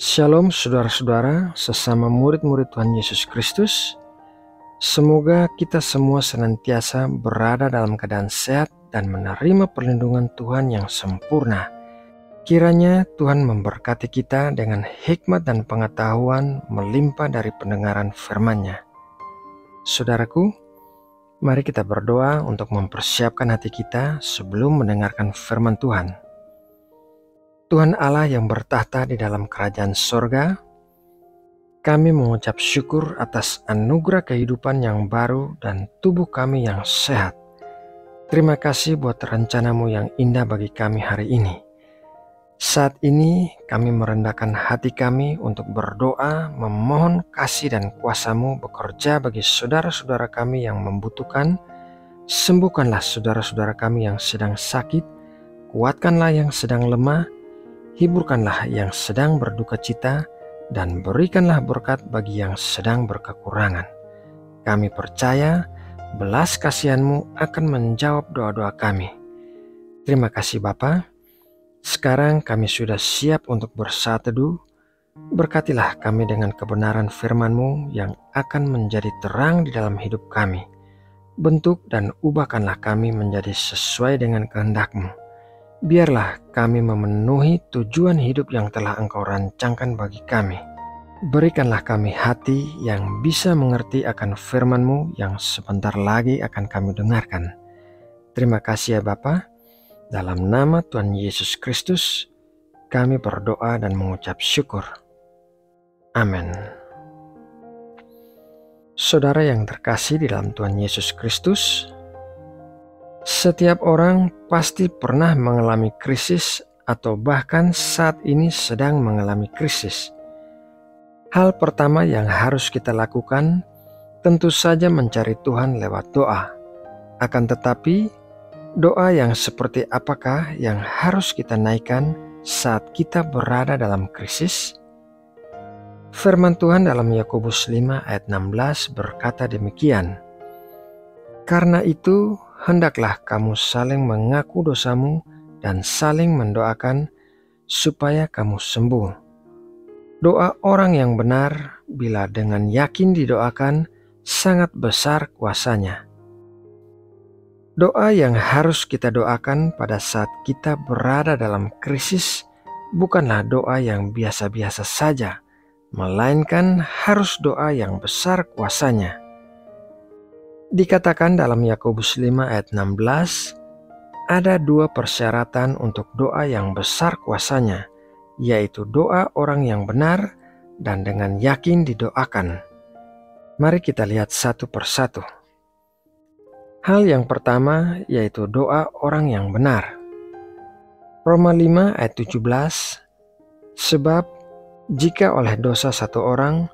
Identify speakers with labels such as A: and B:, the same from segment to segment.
A: Shalom saudara-saudara, sesama murid-murid Tuhan Yesus Kristus. Semoga kita semua senantiasa berada dalam keadaan sehat dan menerima perlindungan Tuhan yang sempurna. Kiranya Tuhan memberkati kita dengan hikmat dan pengetahuan melimpah dari pendengaran firman-Nya. Saudaraku, mari kita berdoa untuk mempersiapkan hati kita sebelum mendengarkan firman Tuhan. Tuhan Allah yang bertahta di dalam kerajaan sorga, kami mengucap syukur atas anugerah kehidupan yang baru dan tubuh kami yang sehat. Terima kasih buat rencana-Mu yang indah bagi kami hari ini. Saat ini kami merendahkan hati kami untuk berdoa, memohon kasih dan kuasa-Mu bekerja bagi saudara-saudara kami yang membutuhkan. Sembuhkanlah saudara-saudara kami yang sedang sakit, kuatkanlah yang sedang lemah, hiburkanlah yang sedang berduka cita, dan berikanlah berkat bagi yang sedang berkekurangan. Kami percaya belas kasihan-Mu akan menjawab doa-doa kami. Terima kasih Bapa. Sekarang kami sudah siap untuk bersatu teduh. Berkatilah kami dengan kebenaran firman-Mu yang akan menjadi terang di dalam hidup kami. Bentuk dan ubahkanlah kami menjadi sesuai dengan kehendak-Mu. Biarlah kami memenuhi tujuan hidup yang telah Engkau rancangkan bagi kami. Berikanlah kami hati yang bisa mengerti akan firman-Mu yang sebentar lagi akan kami dengarkan. Terima kasih ya Bapa. Dalam nama Tuhan Yesus Kristus, kami berdoa dan mengucap syukur. Amin. Saudara yang terkasih di dalam Tuhan Yesus Kristus, setiap orang pasti pernah mengalami krisis atau bahkan saat ini sedang mengalami krisis. Hal pertama yang harus kita lakukan tentu saja mencari Tuhan lewat doa. Akan tetapi, doa yang seperti apakah yang harus kita naikkan saat kita berada dalam krisis? Firman Tuhan dalam Yakobus 5 ayat 16 berkata demikian. Karena itu, hendaklah kamu saling mengaku dosamu dan saling mendoakan supaya kamu sembuh. Doa orang yang benar bila dengan yakin didoakan sangat besar kuasanya. Doa yang harus kita doakan pada saat kita berada dalam krisis bukanlah doa yang biasa-biasa saja, melainkan harus doa yang besar kuasanya. Dikatakan dalam Yakobus 5 ayat 16, ada dua persyaratan untuk doa yang besar kuasanya, yaitu doa orang yang benar dan dengan yakin didoakan. Mari kita lihat satu persatu. Hal yang pertama yaitu doa orang yang benar. Roma 5 ayat 17, sebab jika oleh dosa satu orang,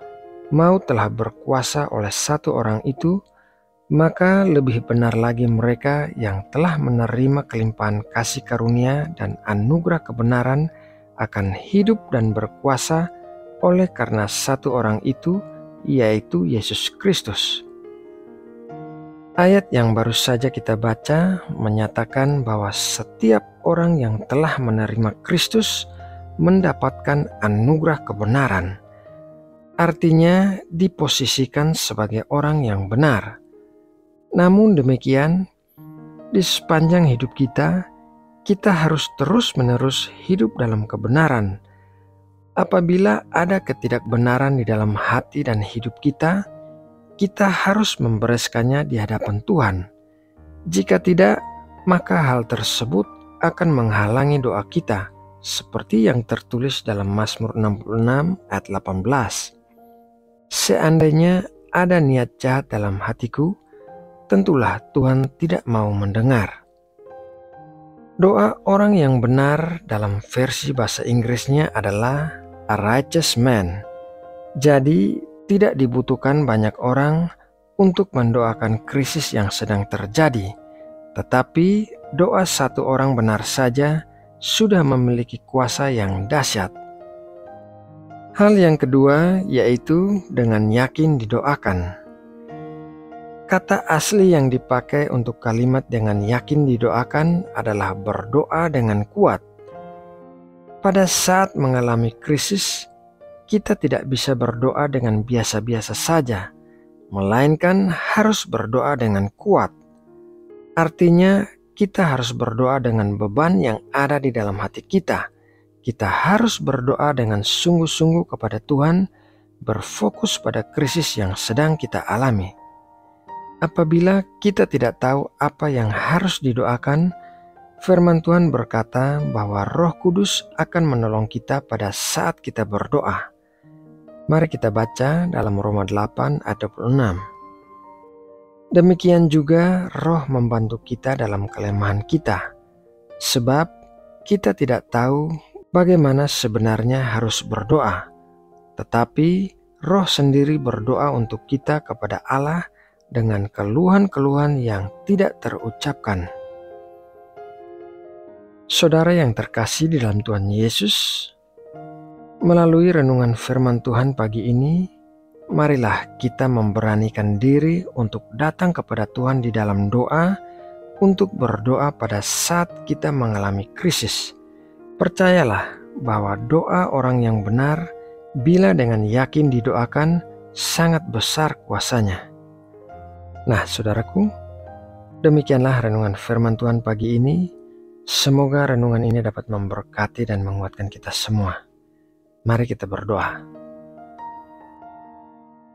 A: maut telah berkuasa oleh satu orang itu, maka lebih benar lagi mereka yang telah menerima kelimpahan kasih karunia dan anugerah kebenaran akan hidup dan berkuasa oleh karena satu orang itu, yaitu Yesus Kristus. Ayat yang baru saja kita baca menyatakan bahwa setiap orang yang telah menerima Kristus mendapatkan anugerah kebenaran. Artinya diposisikan sebagai orang yang benar. Namun demikian, di sepanjang hidup kita harus terus-menerus hidup dalam kebenaran. Apabila ada ketidakbenaran di dalam hati dan hidup kita harus membereskannya di hadapan Tuhan. Jika tidak, maka hal tersebut akan menghalangi doa kita, seperti yang tertulis dalam Mazmur 66 ayat 18. Seandainya ada niat jahat dalam hatiku, tentulah Tuhan tidak mau mendengar. Doa orang yang benar dalam versi bahasa Inggrisnya adalah a righteous man. Jadi, tidak dibutuhkan banyak orang untuk mendoakan krisis yang sedang terjadi, tetapi doa satu orang benar saja sudah memiliki kuasa yang dahsyat. Hal yang kedua yaitu dengan yakin didoakan. Kata asli yang dipakai untuk kalimat dengan yakin didoakan adalah berdoa dengan kuat. Pada saat mengalami krisis, kita tidak bisa berdoa dengan biasa-biasa saja, melainkan harus berdoa dengan kuat. Artinya, kita harus berdoa dengan beban yang ada di dalam hati kita. Kita harus berdoa dengan sungguh-sungguh kepada Tuhan, berfokus pada krisis yang sedang kita alami. Apabila kita tidak tahu apa yang harus didoakan, firman Tuhan berkata bahwa Roh Kudus akan menolong kita pada saat kita berdoa. Mari kita baca dalam Roma 8 ayat 26. Demikian juga Roh membantu kita dalam kelemahan kita, sebab kita tidak tahu bagaimana sebenarnya harus berdoa, tetapi Roh sendiri berdoa untuk kita kepada Allah dengan keluhan-keluhan yang tidak terucapkan. Saudara yang terkasih di dalam Tuhan Yesus, melalui renungan firman Tuhan pagi ini, marilah kita memberanikan diri untuk datang kepada Tuhan di dalam doa, untuk berdoa pada saat kita mengalami krisis. Percayalah bahwa doa orang yang benar, bila dengan yakin didoakan, sangat besar kuasanya. Nah, saudaraku, demikianlah renungan firman Tuhan pagi ini. Semoga renungan ini dapat memberkati dan menguatkan kita semua. Mari kita berdoa.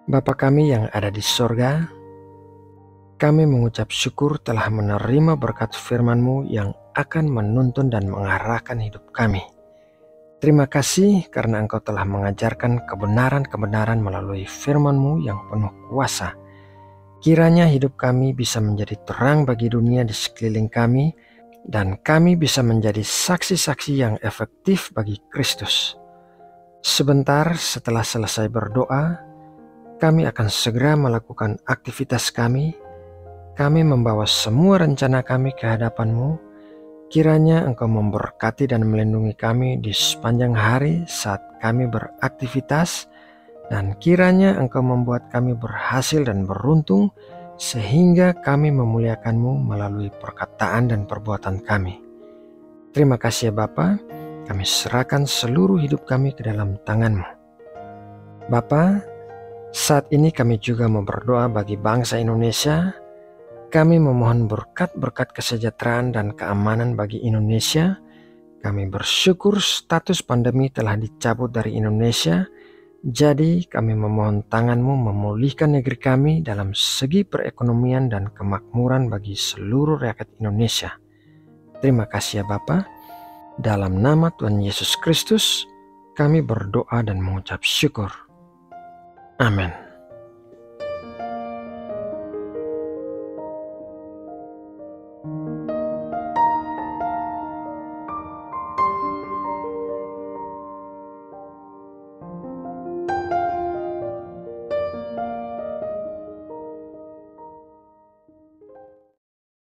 A: Bapa kami yang ada di sorga, kami mengucap syukur telah menerima berkat firman-Mu yang akan menuntun dan mengarahkan hidup kami. Terima kasih karena Engkau telah mengajarkan kebenaran-kebenaran melalui firman-Mu yang penuh kuasa. Kiranya hidup kami bisa menjadi terang bagi dunia di sekeliling kami, dan kami bisa menjadi saksi-saksi yang efektif bagi Kristus. Sebentar setelah selesai berdoa, kami akan segera melakukan aktivitas kami. Kami membawa semua rencana kami ke hadapan-Mu. Kiranya Engkau memberkati dan melindungi kami di sepanjang hari saat kami beraktivitas, dan kiranya Engkau membuat kami berhasil dan beruntung, sehingga kami memuliakan-Mu melalui perkataan dan perbuatan kami. Terima kasih ya Bapa, kami serahkan seluruh hidup kami ke dalam tangan-Mu. Bapa, saat ini kami juga mau berdoa bagi bangsa Indonesia. Kami memohon berkat-berkat kesejahteraan dan keamanan bagi Indonesia. Kami bersyukur status pandemi telah dicabut dari Indonesia. Jadi kami memohon tangan-Mu memulihkan negeri kami dalam segi perekonomian dan kemakmuran bagi seluruh rakyat Indonesia. Terima kasih ya Bapa. Dalam nama Tuhan Yesus Kristus, kami berdoa dan mengucap syukur. Amin.